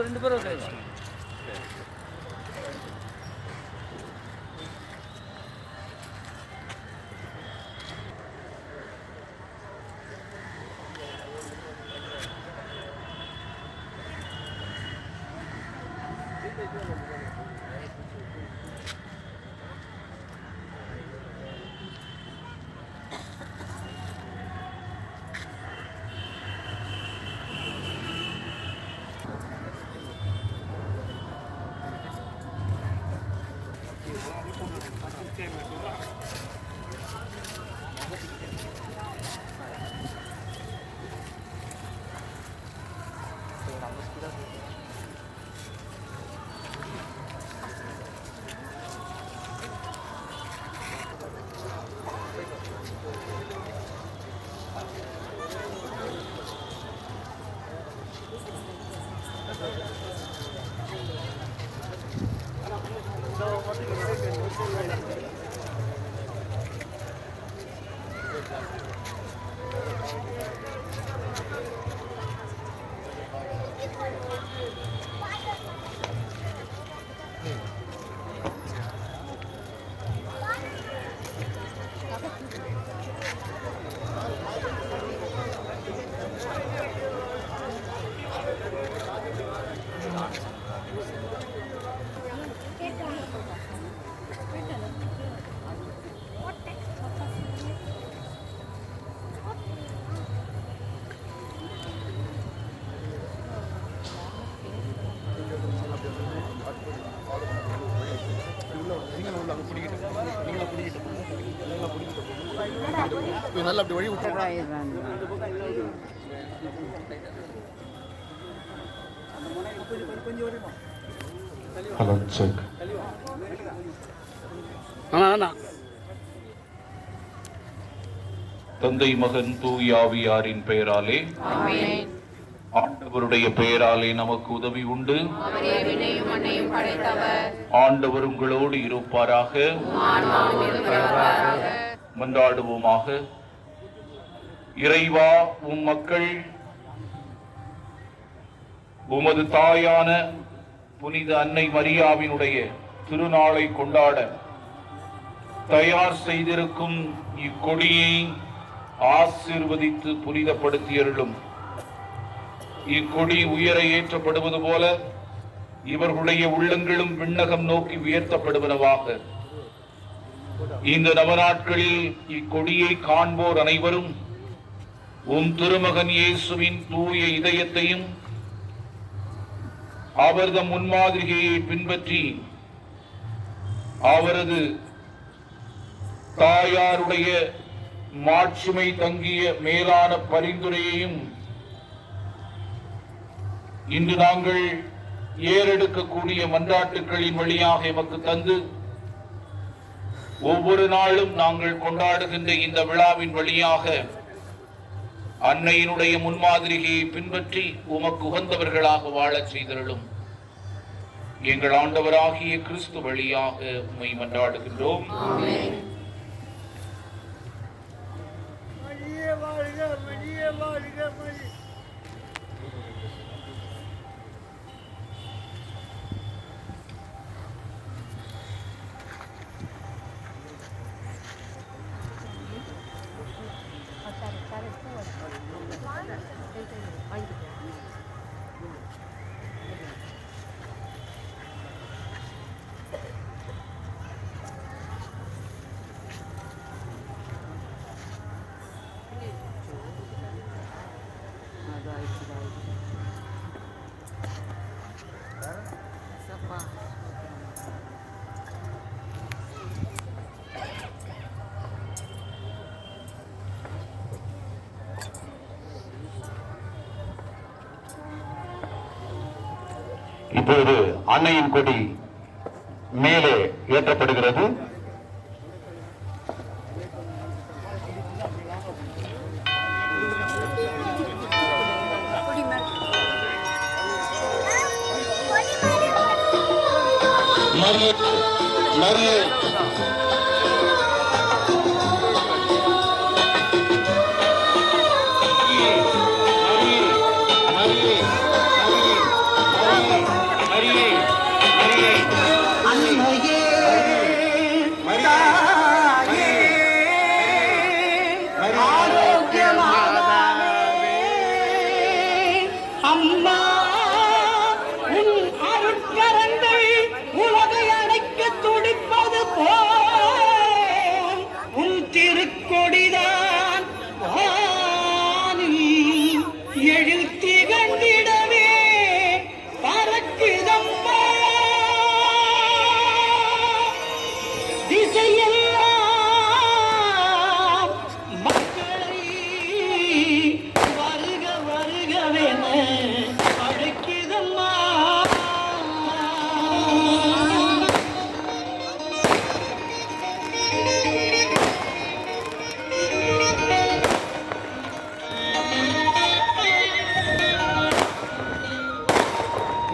ரெண்டு பேரும் நல்லா அப்படி வழி விட்டு ஹலோ செக். தந்தை மகன் தூயாவியாரின் பெயராலே ஆண்டவருடைய பெயராலே நமக்கு உதவி உண்டு. ஆண்டவர் உங்களோடு இருப்பாராக. மன்றாடுவோமாக. இறைவா, உம் மக்கள் உமது தாயான புனித அன்னை மரியாவினுடைய திருநாளை கொண்டாட தயார் செய்திருக்கும் இக்கொடியை ஆசீர்வதித்து புனிதப்படுத்தியருளும். இக்கொடி உயர ஏற்றப்படுவது போல இவர்களுடைய உள்ளங்களும் விண்ணகம் நோக்கி உயர்த்தப்படுவனவாக. இந்த நவநாட்களில் இக்கொடியை காண்போர் அனைவரும் உம் திருமகன் இயேசுவின் தூய இதயத்தையும் அவரது முன்மாதிரியை பின்பற்றி அவரது தாயாருடைய மாட்சிமை தங்கிய மேலான பரிந்துரையையும் இன்று நாங்கள் ஏறெடுக்கக்கூடிய மன்றாட்டுக்களின் வழியாக எமக்கு தந்து ஒவ்வொரு நாளும் நாங்கள் கொண்டாடுகின்ற இந்த விழாவின் வழியாக அன்னையினுடைய முன்மாதிரியை பின்பற்றி உமக்கு உகந்தவர்களாக வாழச் செய்தருளும். எங்கள் ஆண்டவராகிய கிறிஸ்து வழியாக உம்மை மன்றாடுகின்றோம். இப்போது அன்னையின் கொடி மேலே ஏற்றப்படுகிறது. மரியே அம்மா உன் அருட்கரங்கள் உலகை அடைக்க துடிப்பது போல் உன் திருக்கொடிதான் வானில் எழில் திகழ்ந்திடவே பறக்குதம்மா திசையெல்லாம் மக்களை வருக வருகவென அழைக்குதம்மா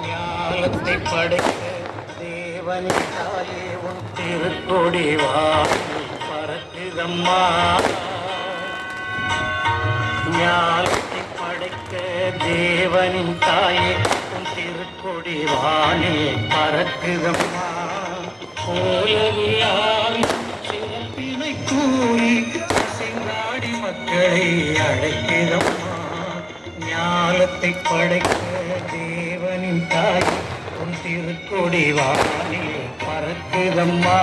ஞானத்தை படைக்க தேவனின் தாயே உன் திருக்கொடி வானில் பறக்குதம்மா ஞானத்தை படைக்க தேவனின் தாயே உன் திருக்கொடி வானில் பறக்குதம்மா கோலவியாய் சிறப்பினை கூறி செங்காடி மக்களை அழைக்கிறம்மா ஞானத்தை படைக்க தேவனின் தாய் உன் திருக்கொடி வானில் பறக்குதம்மா